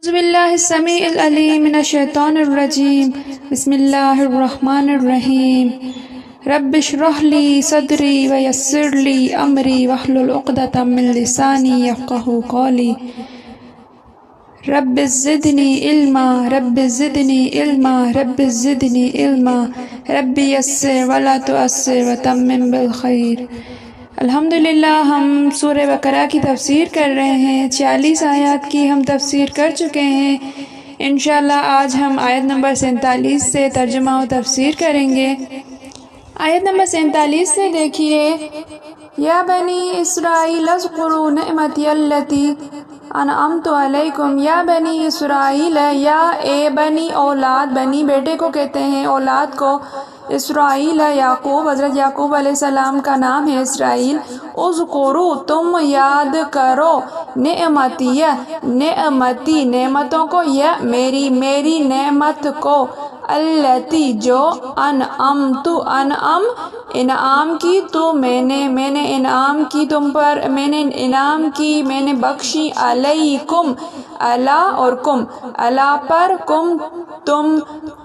أعوذ بالله السميع العليم من الشيطان الرجيم. بسم الله الرحمن الرحيم. رب اشرح لي صدري ويسر لي أمري واحلل عقدة من لساني يفقهوا قولي. رب زدني علما رب زدني علما رب زدني علما رب يسر ولا تؤسر وتمم بالخير. الحمدللہ ہم سورہ بقرہ کی تفسیر کر رہے ہیں۔ 46 آیات کی ہم تفسیر کر چکے ہیں۔ انشاءاللہ آج ہم آیت نمبر 47 سے ترجمہ و تفسیر کریں گے۔ آیت نمبر 47 سے دیکھیے، یا بنی اسرائیل اذکروا نعمتی التی انعمت علیکم۔ یا بنی اسرائیل، یا اے بنی اولاد، بنی بیٹے کو کہتے ہیں، اولاد کو۔ اسرائیل یعقوب، حضرت یعقوب علیہ السلام کا نام ہے اسرائیل۔ اذکروا، تم یاد کرو، نعمتی، نعمتی نعمتوں کو، یا میری نعمت کو، التی جو انعمت انعام کی تو میں نے انعام کی تم پر، میں نے انعام کی، میں نے بخشی، علیکم اللہ اور کم، اللہ پر، کم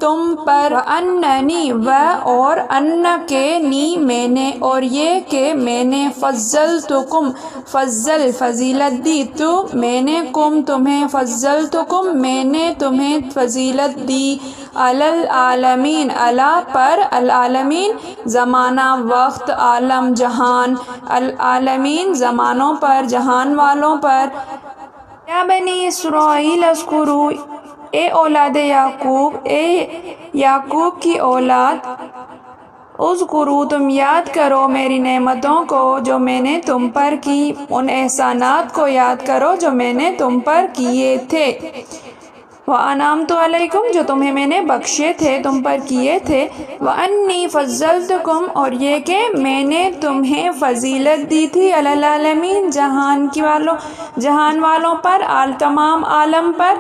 تم پر، اننی و اور ان کے نی میں نے، اور یہ کہ میں نے، فضلتکم فضیلت دی، تو میں نے، کم تمہیں، فضلتکم میں نے تمہیں فضیلت دی، علی العالمین اللہ پر، العالمین زمانہ وقت، عالم جہان، العالمین زمانوں پر، جہان والوں پر۔ یا بنی اسرائیل اذکروا، اے اولاد یعقوب، اے یعقوب کی اولاد، اذکروا تم یاد کرو میری نعمتوں کو جو میں نے تم پر کی، ان احسانات کو یاد کرو جو میں نے تم پر کیے تھے، وَأَنْعَمْتُ عَلَيْكُمْ جو تمہیں میں نے بخشے تھے، تم پر کیے تھے، وَأَنِّي فَضَّلْتُكُمْ اور یہ کہ میں نے تمہیں فضیلت دی تھی، علی العالمین جہان والوں پر، تمام عالم پر،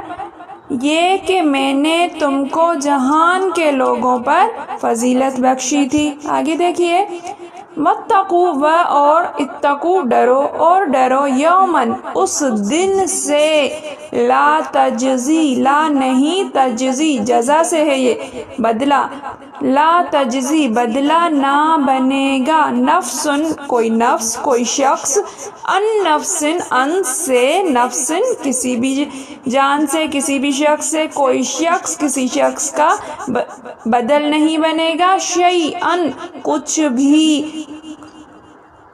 یہ کہ میں نے تم کو جہان کے لوگوں پر فضیلت بخشی تھی۔ آگے دیکھیے، وَاتَّقُوا و اور اتقوا ڈرو، اور ڈرو، یومن اس دن سے، لا تجزی لا نہیں، تجزی جزا سے ہے یہ بدلہ، لا تجزی بدلہ نہ بنے گا، نفسن کوئی نفس، کوئی شخص، ان نفسن ان سے، نفسن کسی بھی جان سے، کسی بھی شخص سے، کوئی شخص کسی شخص کا بدل نہیں بنے گا، شیئن کچھ بھی،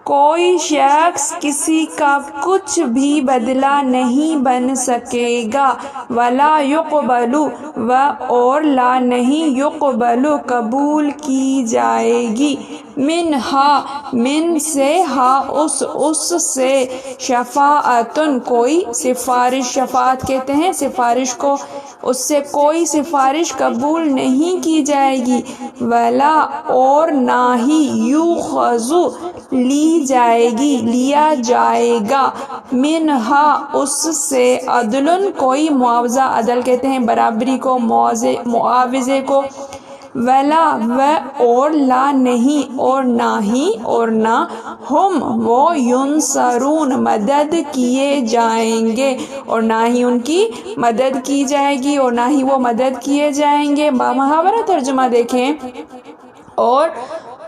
کوئی شخص کسی کا کچھ بھی بدلہ نہیں بن سکے گا، ولا یقبل و اور لا نہیں، یقبل قبول کی جائے گی، منہا من سے، ہا اس سے، شفاعتن کوئی سفارش، شفاعت کہتے ہیں سفارش کو، اس سے کوئی سفارش قبول نہیں کی جائے گی، ولا اور نہ ہی، یوخذ لی جائے گی، لیا جائے گا، منہا اس سے، عدلن کوئی معاوضہ، عدل کہتے ہیں برابری کو، معاوضے کو، ولا و اور لا نہیں، اور نہ ہی اور نہ، ہم وہ، ینصرون مدد کیے جائیں گے، اور نہ ہی ان کی مدد کی جائے گی، اور نہ ہی وہ مدد کیے جائیں گے۔ محاورہ ترجمہ دیکھیں، اور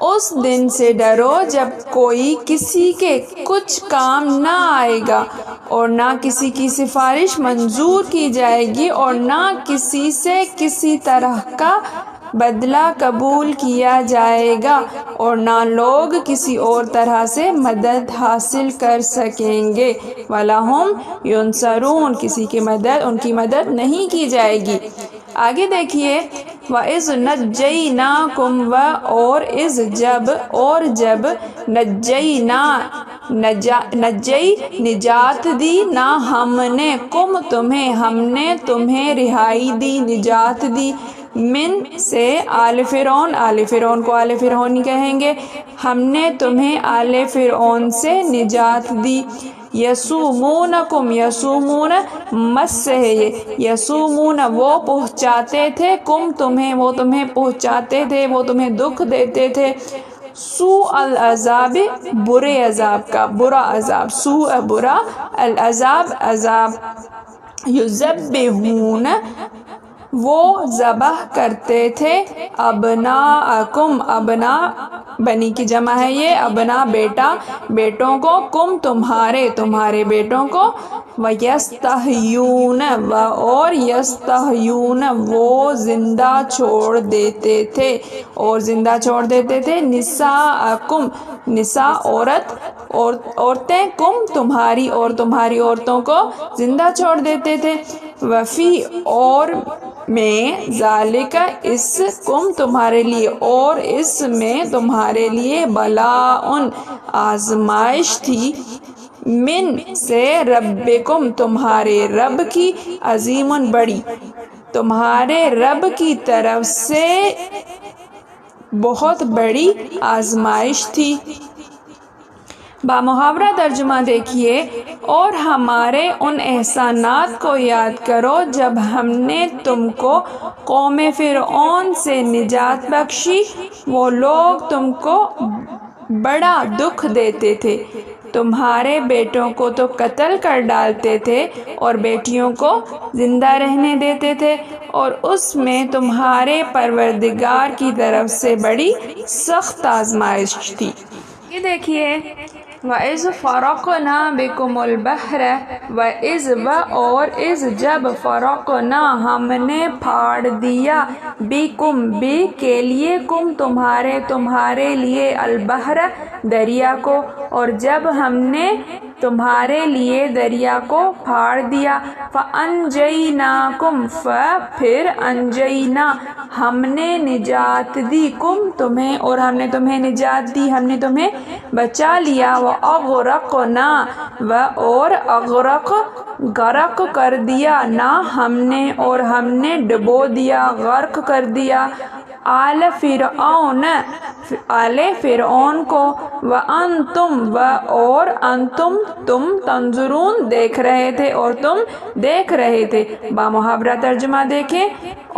اس دن سے ڈرو جب کوئی کسی کے کچھ کام نہ آئے گا، اور نہ کسی کی سفارش منظور کی جائے گی، اور نہ کسی سے کسی طرح کا بدلہ قبول کیا جائے گا، اور نہ لوگ کسی اور طرح سے مدد حاصل کر سکیں گے، وَلَا هُمْ يُنصَرُونَ کسی کی مدد، ان کی مدد نہیں کی جائے گی۔ آگے دیکھیے، وَإِذْ نَجَّيْنَاكُمْ اور از جب، اور جب، نجینا نجی نجات دی، نہ ہم نے، کم تمہیں، ہم نے تمہیں رہائی دی، نجات دی، من سے، آل فرعون، آل فرعون کو آل فرعونی کہیں گے، ہم نے تمہیں آل فرعون سے نجات دی، یسومونکم، یسومون مس سے ہے یہ، یسومون وہ پہنچاتے تھے، کم تمہیں، وہ تمہیں پہنچاتے تھے، وہ تمہیں دکھ دیتے تھے، سوء العذاب برے عذاب کا، برا عذاب، سوء برا، العذاب عذاب، یذبحون وہ ذبح کرتے تھے، ابناءکم ابنا بنی کی جمع ہے یہ، ابنا بیٹا بیٹوں کو، کم تمہارے تمہارے بیٹوں کو، وَيَسْتَحْيُونَ اور یستحیون وہ زندہ چھوڑ دیتے تھے اور زندہ چھوڑ دیتے تھے، نساءکم نساء عورتیں، کم تمہاری اور تمہاری عورتوں کو زندہ چھوڑ دیتے تھے، وفی اور میں، ذالک اس، کم تمہارے لیے اور اس میں تمہارے لیے، بلاء آزمائش تھی، من سے، ربکم تمہارے رب کی، عظیم بڑی، تمہارے رب کی طرف سے بہت بڑی آزمائش تھی۔ بامحاورہ ترجمہ دیکھیے، اور ہمارے ان احسانات کو یاد کرو جب ہم نے تم کو قوم فرعون سے نجات بخشی، وہ لوگ تم کو بڑا دکھ دیتے تھے، تمہارے بیٹوں کو تو قتل کر ڈالتے تھے اور بیٹیوں کو زندہ رہنے دیتے تھے، اور اس میں تمہارے پروردگار کی طرف سے بڑی سخت آزمائش تھی۔ یہ دیکھیے، وَإِذْ فَرَقْنَا بِكُمُ الْبَحْرَ وَإِذْ اور اس جب فرقنا ہم نے پھاڑ دیا، بِكُم بھی کے لیے، کم تمہارے لیے، البحر دریا کو، اور جب ہم نے تمہارے لیے دریا کو پھاڑ دیا، فَأَنْجَيْنَاكُمْ پھر انجینا ہم نے نجات دی، کم تمہیں اور ہم نے تمہیں نجات دی، ہم نے تمہیں بچا لیا، وَأَغْرَقْنَا اور غرق کر دیا، نہ ہم نے اور ہم نے ڈبو دیا، غرق کر دیا، آل فرعون کو، وَأَنْتُمْ اور انتم تم، تنظرون دیکھ رہے تھے اور تم دیکھ رہے تھے۔ بامحاورہ ترجمہ دیکھیں،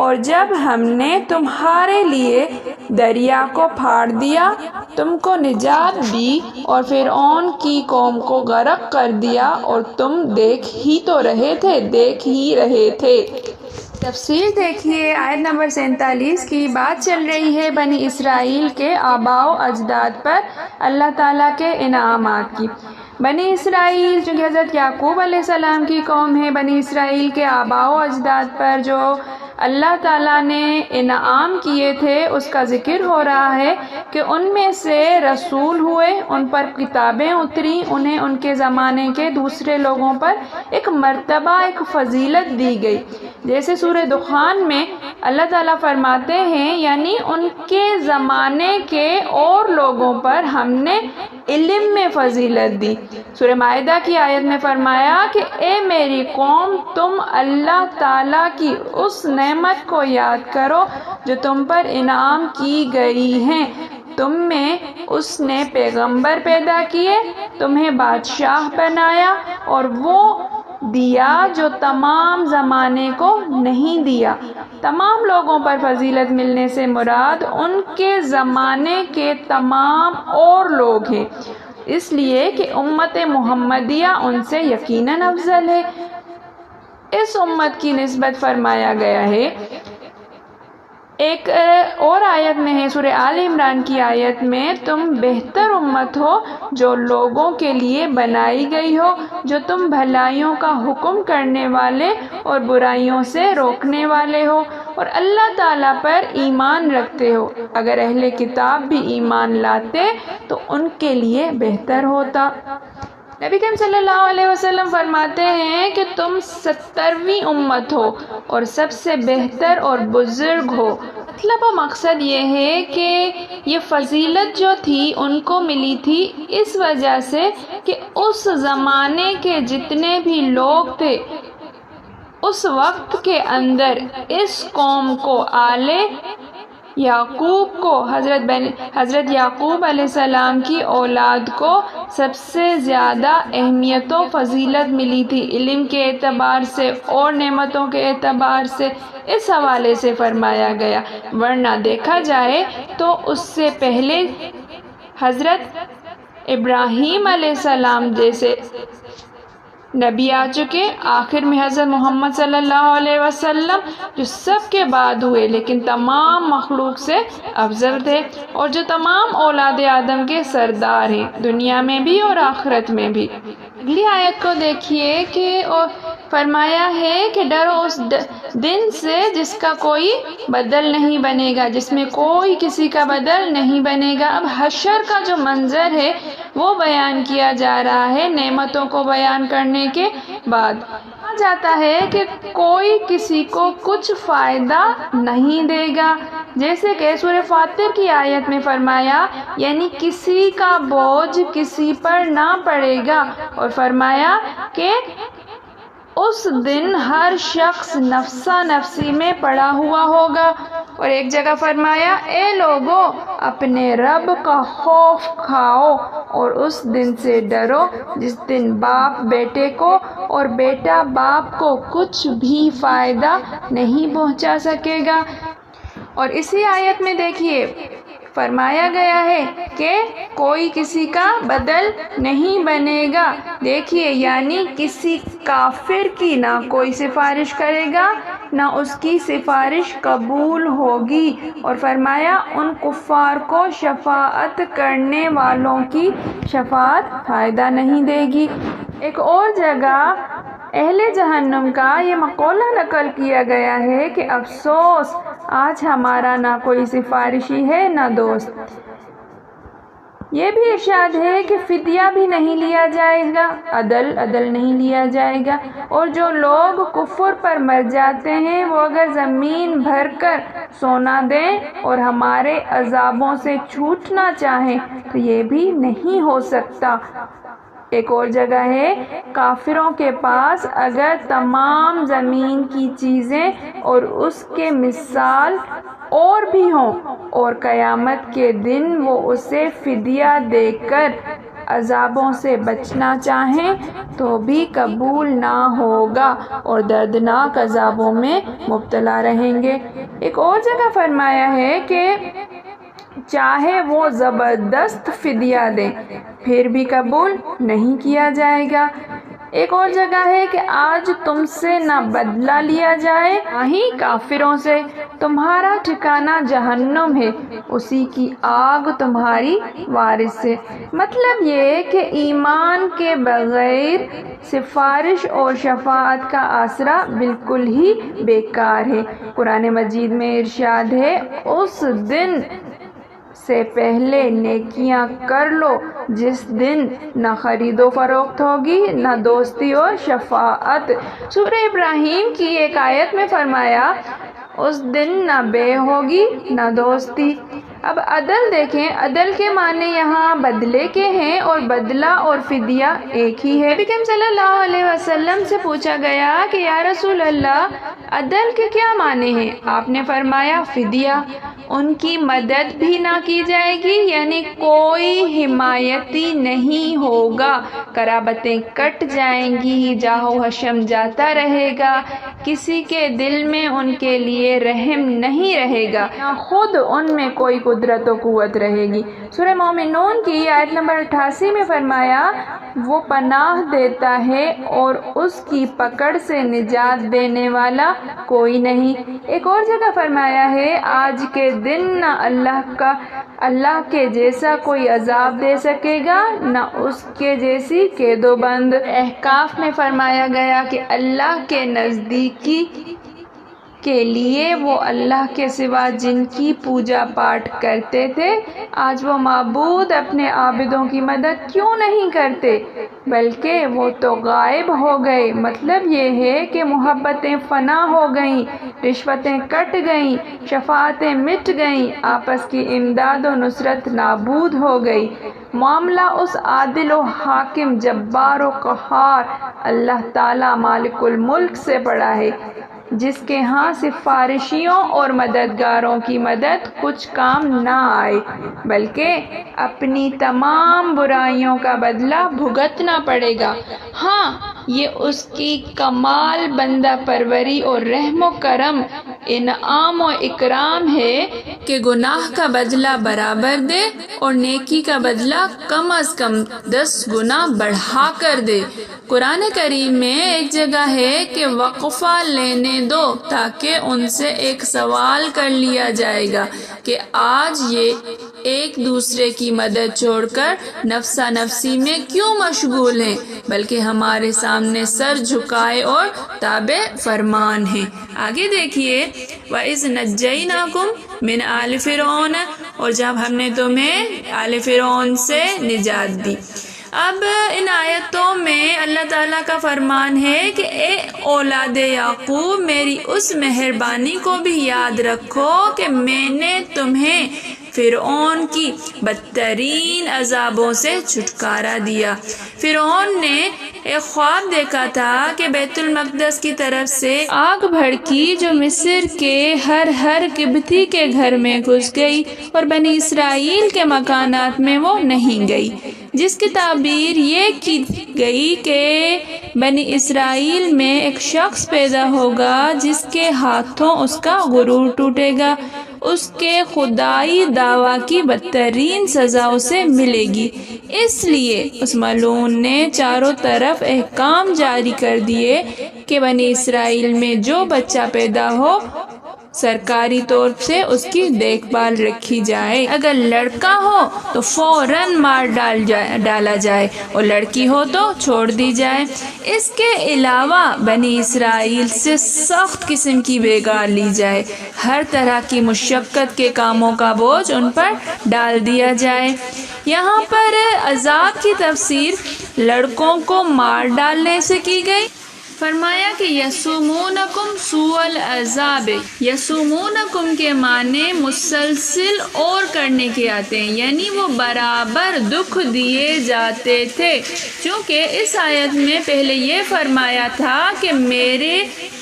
اور جب ہم نے تمہارے لیے دریا کو پھاڑ دیا، تم کو نجات دی اور فرعون کی قوم کو غرق کر دیا، اور تم دیکھ ہی رہے تھے۔ تفسیر دیکھیے، آیت نمبر 47 کی بات چل رہی ہے بنی اسرائیل کے آباء و اجداد پر اللہ تعالیٰ کے انعامات کی۔ بنی اسرائیل چونکہ حضرت یعقوب علیہ السلام کی قوم ہے، بنی اسرائیل کے آباء و اجداد پر جو اللہ تعالیٰ نے انعام کیے تھے اس کا ذکر ہو رہا ہے کہ ان میں سے رسول ہوئے، ان پر کتابیں اتری، انہیں ان کے زمانے کے دوسرے لوگوں پر ایک مرتبہ، ایک فضیلت دی گئی، جیسے سورہ دخان میں اللہ تعالیٰ فرماتے ہیں، یعنی ان کے زمانے کے اور لوگوں پر ہم نے علم میں فضیلت دی۔ سورہ مائدہ کی آیت میں فرمایا کہ اے میری قوم، تم اللہ تعالیٰ کی اس نعمت کو یاد کرو جو تم پر انعام کی گئی ہیں، تم میں اس نے پیغمبر پیدا کیے، تمہیں بادشاہ بنایا اور وہ دیا جو تمام زمانے کو نہیں دیا۔ تمام لوگوں پر فضیلت ملنے سے مراد ان کے زمانے کے تمام اور لوگ ہیں، اس لیے کہ امت محمدیہ ان سے یقیناً افضل ہے۔ اس امت کی نسبت فرمایا گیا ہے۔ ایک اور آیت میں ہے، سورہ آل عمران کی آیت میں، تم بہتر امت ہو جو لوگوں کے لیے بنائی گئی ہو، جو تم بھلائیوں کا حکم کرنے والے اور برائیوں سے روکنے والے ہو اور اللہ تعالیٰ پر ایمان رکھتے ہو۔ اگر اہل کتاب بھی ایمان لاتے تو ان کے لیے بہتر ہوتا۔ نبی کریم صلی اللہ علیہ وسلم فرماتے ہیں کہ تم 70ویں امت ہو اور سب سے بہتر اور بزرگ ہو۔ مطلب و مقصد یہ ہے کہ یہ فضیلت جو تھی ان کو ملی تھی اس وجہ سے کہ اس زمانے کے جتنے بھی لوگ تھے اس وقت کے اندر اس قوم کو، آل یعقوب کو، حضرت یعقوب علیہ السلام کی اولاد کو سب سے زیادہ اہمیت و فضیلت ملی تھی، علم کے اعتبار سے اور نعمتوں کے اعتبار سے، اس حوالے سے فرمایا گیا۔ ورنہ دیکھا جائے تو اس سے پہلے حضرت ابراہیم علیہ السلام جیسے نبی آ چکے، آخر میں حضرت محمد صلی اللہ علیہ وسلم جو سب کے بعد ہوئے لیکن تمام مخلوق سے افضل تھے، اور جو تمام اولاد آدم کے سردار ہیں، دنیا میں بھی اور آخرت میں بھی۔ اگلی آیت کو دیکھیے کہ فرمایا ہے کہ ڈرو اس دن سے جس کا کوئی بدل نہیں بنے گا، جس میں کوئی کسی کا بدل نہیں بنے گا۔ اب حشر کا جو منظر ہے وہ بیان کیا جا رہا ہے نعمتوں کو بیان کرنے کے بعد۔ کہا جاتا ہے کہ کوئی کسی کو کچھ فائدہ نہیں دے گا، جیسے کہ سورہ فاطر کی آیت میں فرمایا، یعنی کسی کا بوجھ کسی پر نہ پڑے گا، اور فرمایا کہ اس دن ہر شخص نفسا نفسی میں پڑا ہوا ہوگا۔ اور ایک جگہ فرمایا، اے لوگو اپنے رب کا خوف کھاؤ اور اس دن سے ڈرو جس دن باپ بیٹے کو اور بیٹا باپ کو کچھ بھی فائدہ نہیں پہنچا سکے گا۔ اور اسی آیت میں دیکھیے فرمایا گیا ہے کہ کوئی کسی کا بدل نہیں بنے گا۔ دیکھیے یعنی کسی کافر کی نہ کوئی سفارش کرے گا نہ اس کی سفارش قبول ہوگی، اور فرمایا ان کفار کو شفاعت کرنے والوں کی شفاعت فائدہ نہیں دے گی۔ ایک اور جگہ اہل جہنم کا یہ مقولہ نقل کیا گیا ہے کہ افسوس آج ہمارا نہ کوئی سفارشی ہے نہ دوست۔ یہ بھی ارشاد ہے کہ فدیہ بھی نہیں لیا جائے گا، عدل نہیں لیا جائے گا، اور جو لوگ کفر پر مر جاتے ہیں وہ اگر زمین بھر کر سونا دیں اور ہمارے عذابوں سے چھوٹنا چاہیں تو یہ بھی نہیں ہو سکتا۔ ایک اور جگہ ہے، کافروں کے پاس اگر تمام زمین کی چیزیں اور اس کے مثال اور بھی ہوں اور قیامت کے دن وہ اسے فدیہ دے کر عذابوں سے بچنا چاہیں تو بھی قبول نہ ہوگا اور دردناک عذابوں میں مبتلا رہیں گے۔ ایک اور جگہ فرمایا ہے کہ چاہے وہ زبردست فدیہ دیں پھر بھی قبول نہیں کیا جائے گا۔ ایک اور جگہ ہے کہ آج تم سے نہ بدلہ لیا جائے نہ ہی کافروں سے، تمہارا ٹھکانہ جہنم ہے، اسی کی آگ تمہاری وارث ہے۔ مطلب یہ کہ ایمان کے بغیر سفارش اور شفاعت کا آسرا بالکل ہی بیکار ہے۔ قرآن مجید میں ارشاد ہے، اس دن سے پہلے نیکیاں کر لو جس دن نہ خرید و فروخت ہوگی نہ دوستی اور شفاعت۔ سورہ ابراہیم کی ایک آیت میں فرمایا، اس دن نہ بے ہوگی نہ دوستی۔ اب عدل دیکھیں، عدل کے معنی یہاں بدلے کے ہیں اور بدلہ اور فدیہ ایک ہی ہے۔ نبی کریم صلی اللہ علیہ وسلم سے پوچھا گیا کہ یا رسول اللہ عدل کے کیا معنی ہیں؟ آپ نے فرمایا فدیہ، ان کی مدد بھی نہ کی جائے گی، یعنی کوئی حمایتی نہیں ہوگا، قرابتیں کٹ جائیں گی، جاہ و حشم جاتا رہے گا، کسی کے دل میں ان کے لیے رحم نہیں رہے گا، نہ خود ان میں کوئی قدرت و قوت رہے گی۔ سورہ مومنون کی آیت نمبر 88 میں فرمایا، وہ پناہ دیتا ہے اور اس کی پکڑ سے نجات دینے والا کوئی نہیں۔ ایک اور جگہ فرمایا ہے، آج کے دن نہ اللہ کے جیسا کوئی عذاب دے سکے گا نہ اس کے جیسی قید و بند۔ احقاف میں فرمایا گیا کہ اللہ کے نزدیکی کے لیے وہ اللہ کے سوا جن کی پوجا پاٹ کرتے تھے، آج وہ معبود اپنے عابدوں کی مدد کیوں نہیں کرتے بلکہ وہ تو غائب ہو گئے۔ مطلب یہ ہے کہ محبتیں فنا ہو گئیں، رشوتیں کٹ گئیں، شفاعتیں مٹ گئیں، آپس کی امداد و نصرت نابود ہو گئی۔ معاملہ اس عادل و حاکم جبار و قہار اللہ تعالی مالک الملک سے پڑا ہے، جس کے ہاں سفارشیوں اور مددگاروں کی مدد کچھ کام نہ آئے بلکہ اپنی تمام برائیوں کا بدلہ بھگتنا پڑے گا۔ ہاں یہ اس کی کمال بندہ پروری اور رحم و کرم، انعام و اکرام ہے کہ گناہ کا بدلہ برابر دے اور نیکی کا بدلہ کم از کم 10 گنا بڑھا کر دے۔ قرآن کریم میں ایک جگہ ہے کہ وقفہ لینے دو تاکہ ان سے ایک سوال کر لیا جائے گا کہ آج یہ ایک دوسرے کی مدد چھوڑ کر نفسا نفسی میں کیوں مشغول ہیں، بلکہ ہمارے سامنے سر جھکائے اور تابع فرمان ہیں۔ آگے دیکھیے وَإِذْ نَجَّيْنَاكُمْ مِنْ آلِ فِرْعَوْنَ، اور جب ہم نے تمہیں آل فرعون سے نجات دی۔ اب ان آیتوں میں اللہ تعالیٰ کا فرمان ہے کہ اے اولاد یعقوب، میری اس مہربانی کو بھی یاد رکھو کہ میں نے تمہیں فرعون کی بدترین عذابوں سے چھٹکارا دیا۔ فرعون نے ایک خواب دیکھا تھا کہ بیت المقدس کی طرف سے آگ بھڑکی جو مصر کے ہر قبطی کے گھر میں گھس گئی اور بنی اسرائیل کے مکانات میں وہ نہیں گئی، جس کی تعبیر یہ کی گئی کہ بنی اسرائیل میں ایک شخص پیدا ہوگا جس کے ہاتھوں اس کا غرور ٹوٹے گا، اس کے خدائی دعویٰ کی بدترین سزا اسے ملے گی۔ اس لیے اس ملعون نے چاروں طرف احکام جاری کر دیے کہ بنی اسرائیل میں جو بچہ پیدا ہو سرکاری طور سے اس کی دیکھ بھال رکھی جائے، اگر لڑکا ہو تو فوراً مار ڈالا جائے اور لڑکی ہو تو چھوڑ دی جائے۔ اس کے علاوہ بنی اسرائیل سے سخت قسم کی بھیگار لی جائے، ہر طرح کی مشقت کے کاموں کا بوجھ ان پر ڈال دیا جائے۔ یہاں پر عذاب کی تفسیر لڑکوں کو مار ڈالنے سے کی گئی۔ فرمایا کہ یسومونکم سوء العذاب، یسومونکم کے معنی مسلسل اور کرنے کے آتے ہیں، یعنی وہ برابر دکھ دیے جاتے تھے، چونکہ اس آیت میں پہلے یہ فرمایا تھا کہ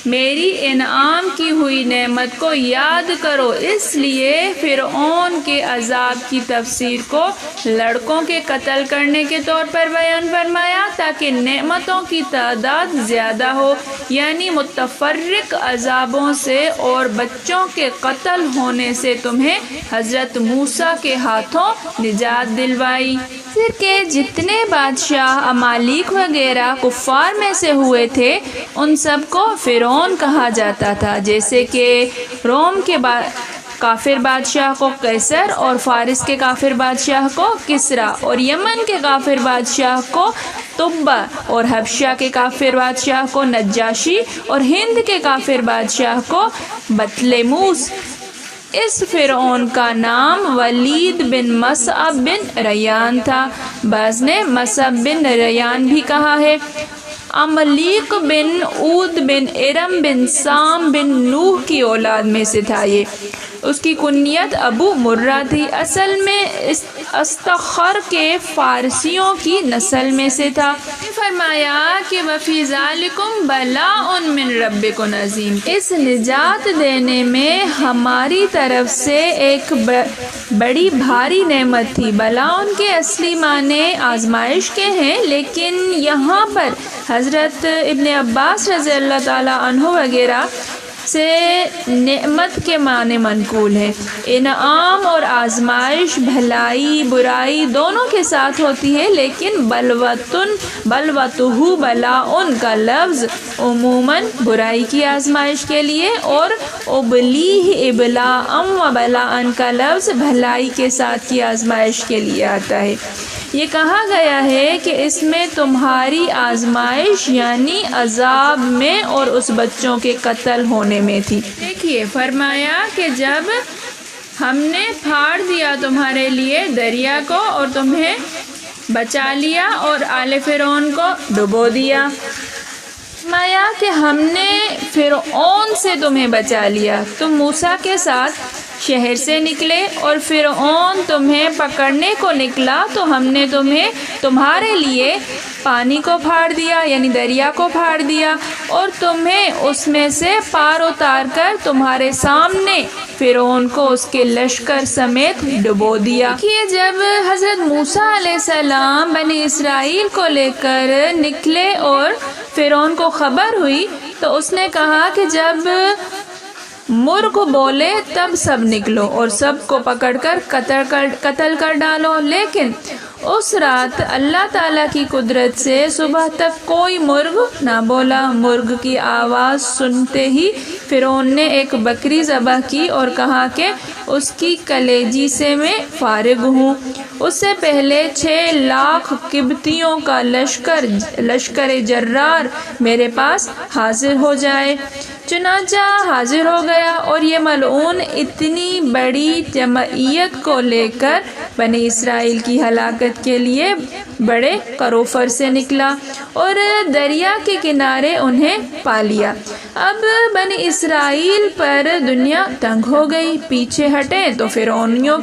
میری انعام کی ہوئی نعمت کو یاد کرو، اس لیے فرعون کے عذاب کی تفسیر کو لڑکوں کے قتل کرنے کے طور پر بیان فرمایا تاکہ نعمتوں کی تعداد زیادہ ہو، یعنی متفرق عذابوں سے اور بچوں کے قتل ہونے سے تمہیں حضرت موسیٰ کے ہاتھوں نجات دلوائی۔ مصر کے جتنے بادشاہ امالیک وغیرہ کفار میں سے ہوئے تھے ان سب کو فرعون کہا جاتا تھا، جیسے کہ روم کے کافر بادشاہ کو قیصر اور فارس کے کافر بادشاہ کو کسریٰ اور یمن کے کافر بادشاہ کو تبع اور حبشہ کے کافر بادشاہ کو نجاشی اور ہند کے کافر بادشاہ کو بطلیموس۔ اس فرعون کا نام ولید بن مصعب بن ریان تھا، بعض نے مصعب بن ریان بھی کہا ہے۔ عملیق بن عود بن ارم بن سام بن نوح کی اولاد میں سے تھا یہ، اس کی کنیت ابو مرہ تھی، اصل میں استخر کے فارسیوں کی نسل میں سے تھا۔ فرمایا کہ وفی ذالکم بلاء من ربکم عظیم، اس نجات دینے میں ہماری طرف سے ایک بڑی بھاری نعمت تھی۔ بلاء کے اصلی معنی آزمائش کے ہیں، لیکن یہاں پر حضرت ابن عباس رضی اللہ تعالیٰ عنہ وغیرہ سے نعمت کے معنی منقول ہے۔ انعام اور آزمائش بھلائی برائی دونوں کے ساتھ ہوتی ہے، لیکن بلوتہ بلاء کا لفظ عموماً برائی کی آزمائش کے لیے اور ابلیہ ابلاء و بلاء کا لفظ بھلائی کے ساتھ کی آزمائش کے لیے آتا ہے۔ یہ کہا گیا ہے کہ اس میں تمہاری آزمائش یعنی عذاب میں اور اس بچوں کے قتل ہونے میں تھی۔ دیکھیے فرمایا کہ جب ہم نے پھاڑ دیا تمہارے لیے دریا کو اور تمہیں بچا لیا اور آل فرعون کو ڈبو دیا۔ فرمایا کہ ہم نے فرعون سے تمہیں بچا لیا، تم موسیٰ کے ساتھ شہر سے نکلے اور فرعون تمہیں پکڑنے کو نکلا تو ہم نے تمہارے لیے پانی کو پھاڑ دیا، یعنی دریا کو پھاڑ دیا، اور تمہیں اس میں سے پار اتار کر تمہارے سامنے فرعون کو اس کے لشکر سمیت ڈبو دیا۔ کہ جب حضرت موسیٰ علیہ السلام بنی اسرائیل کو لے کر نکلے اور فرعون کو خبر ہوئی تو اس نے کہا کہ جب مرغ بولے تب سب نکلو اور سب کو پکڑ کر قتل کر ڈالو، لیکن اس رات اللہ تعالیٰ کی قدرت سے صبح تک کوئی مرغ نہ بولا۔ مرغ کی آواز سنتے ہی فرعون نے ایک بکری ذبح کی اور کہا کہ اس کی کلیجی سے میں فارغ ہوں، اس سے پہلے 6 لاکھ قبطیوں کا لشکر جرار میرے پاس حاضر ہو جائے۔ چنانچہ حاضر ہو گیا اور یہ ملعون اتنی بڑی جمعیت کو لے کر بنی اسرائیل کی ہلاکت کے لیے بڑے کروفر سے نکلا اور دریا کے کنارے انہیں پا لیا۔ اب بنی اسرائیل پر دنیا تنگ ہو گئی، پیچھے ہٹیں تو فرعونیوں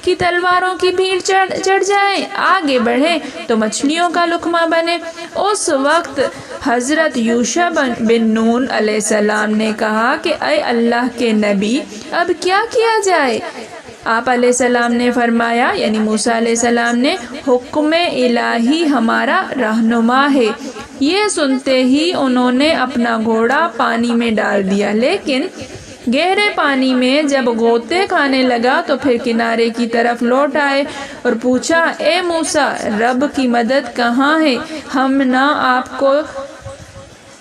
کی تلواروں کی بھیڑ چڑھ جائیں، آگے بڑھیں تو مچھلیوں کا لقمہ بنے۔ اس وقت حضرت یوشع بن نون علیہ السلام نے کہا کہ اے اللہ کے نبی، اب کیا کیا جائے؟ آپ علیہ السلام نے فرمایا، یعنی موسیٰ علیہ السلام نے، حکم الہی ہمارا رہنما ہے۔ یہ سنتے ہی انہوں نے اپنا گھوڑا پانی میں ڈال دیا، لیکن گہرے پانی میں جب غوطے کھانے لگا تو پھر کنارے کی طرف لوٹ آئے اور پوچھا، اے موسیٰ، رب کی مدد کہاں ہے؟ ہم نہ آپ کو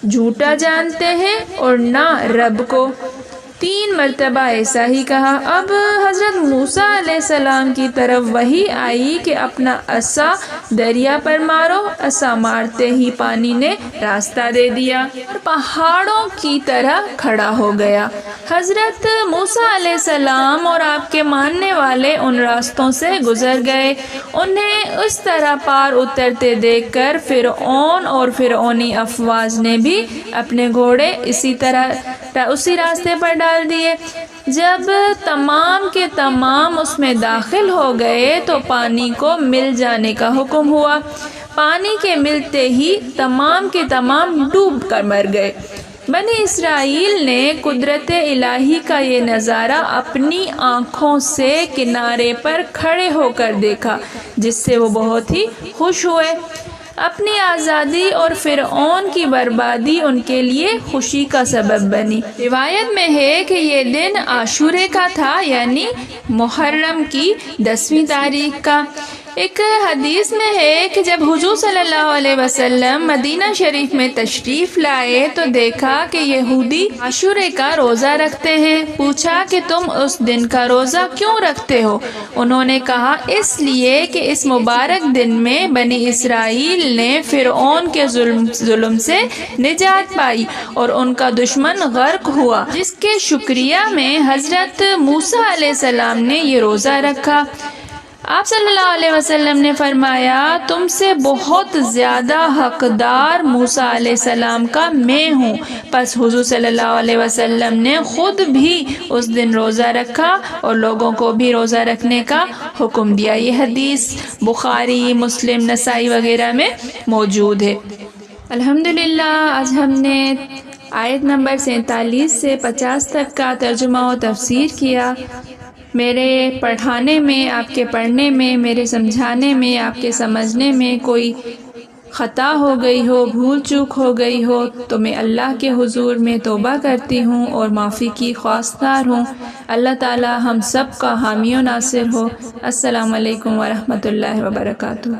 جھوٹا جانتے ہیں اور نہ رب کو۔ 3 مرتبہ ایسا ہی کہا۔ اب حضرت موسیٰ علیہ السلام کی طرف وحی آئی کہ اپنا عصا دریا پر مارو۔ عصا مارتے ہی پانی نے راستہ دے دیا اور پہاڑوں کی طرح کھڑا ہو گیا۔ حضرت موسیٰ علیہ السلام اور آپ کے ماننے والے ان راستوں سے گزر گئے۔ انہیں اس طرح پار اترتے دیکھ کر فرعون اور فرعونی افواج نے بھی اپنے گھوڑے اسی راستے پر ڈال دیے۔ جب تمام کے تمام اس میں داخل ہو گئے تو پانی کو مل جانے کا حکم ہوا۔ پانی کے ملتے ہی تمام کے تمام ڈوب کر مر گئے۔ بنی اسرائیل نے قدرت الہی کا یہ نظارہ اپنی آنکھوں سے کنارے پر کھڑے ہو کر دیکھا، جس سے وہ بہت ہی خوش ہوئے۔ اپنی آزادی اور فرعون کی بربادی ان کے لیے خوشی کا سبب بنی۔ روایت میں ہے کہ یہ دن عاشورے کا تھا، یعنی محرم کی 10ویں تاریخ کا۔ ایک حدیث میں ہے کہ جب حضور صلی اللہ علیہ وسلم مدینہ شریف میں تشریف لائے تو دیکھا کہ یہودی عاشورے کا روزہ رکھتے ہیں۔ پوچھا کہ تم اس دن کا روزہ کیوں رکھتے ہو؟ انہوں نے کہا، اس لیے کہ اس مبارک دن میں بنی اسرائیل نے فرعون کے ظلم سے نجات پائی اور ان کا دشمن غرق ہوا، جس کے شکریہ میں حضرت موسیٰ علیہ السلام نے یہ روزہ رکھا۔ آپ صلی اللہ علیہ وسلم نے فرمایا، تم سے بہت زیادہ حقدار موسیٰ علیہ السلام کا میں ہوں۔ پس حضور صلی اللہ علیہ وسلم نے خود بھی اس دن روزہ رکھا اور لوگوں کو بھی روزہ رکھنے کا حکم دیا۔ یہ حدیث بخاری، مسلم، نسائی وغیرہ میں موجود ہے۔ الحمدللہ آج ہم نے آیت نمبر 47 سے 50 تک کا ترجمہ و تفسیر کیا۔ میرے پڑھانے میں، آپ کے پڑھنے میں، میرے سمجھانے میں، آپ کے سمجھنے میں کوئی خطا ہو گئی ہو، بھول چوک ہو گئی ہو تو میں اللہ کے حضور میں توبہ کرتی ہوں اور معافی کی خواستار ہوں۔ اللہ تعالی ہم سب کا حامی و ناصر ہو۔ السلام علیکم ورحمۃ اللہ وبرکاتہ۔